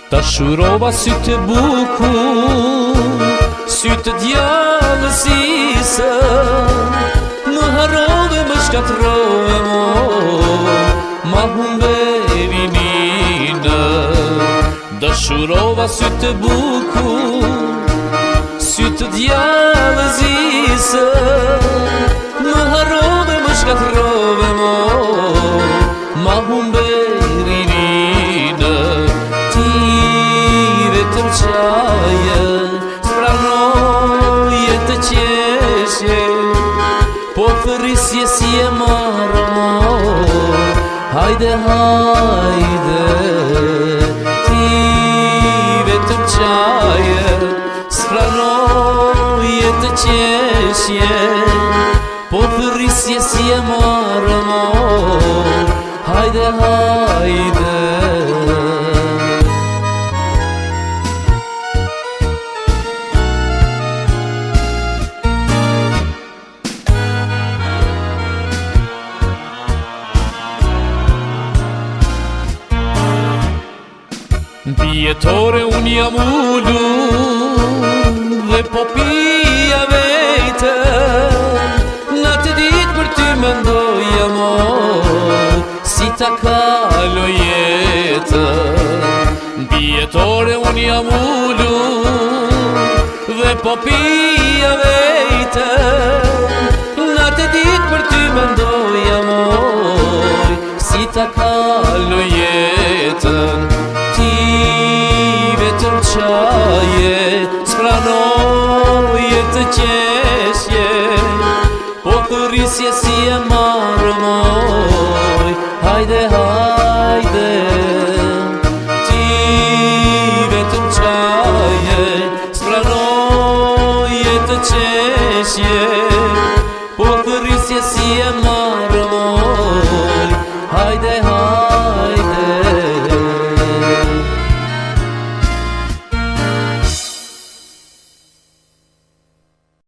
Ta shurova sytë bukur, sytë djallësisë, më harrove, më shkatrove mo, ma humberi minë. Dashurova sytë bukur, sytë djallësisë, më harrove, më shkatrove mo, ma humberi minë. Ti vetëm qaje, spranoje të qeshje, po fërisje si e marë mo, hajde, hajde. Ti vetëm qaje, spranoje të qeshje, po fërisje si e marë mo, hajde, hajde. Bjetore unë jam ullu dhe po pija vejte, në të ditë për ty mendoja mo, si ta kalo jetën. Bjetore unë jam ullu dhe po pija vejte, në të ditë për ty mendoja mo, si ta kalo jetën. Ti vetëm qaje, spranoje të qeshje, po fërisje si e marë moj, hajde, hajde. Ti vetëm qaje, spranoje të qeshje, po fërisje si e marë moj, hajde, hajde.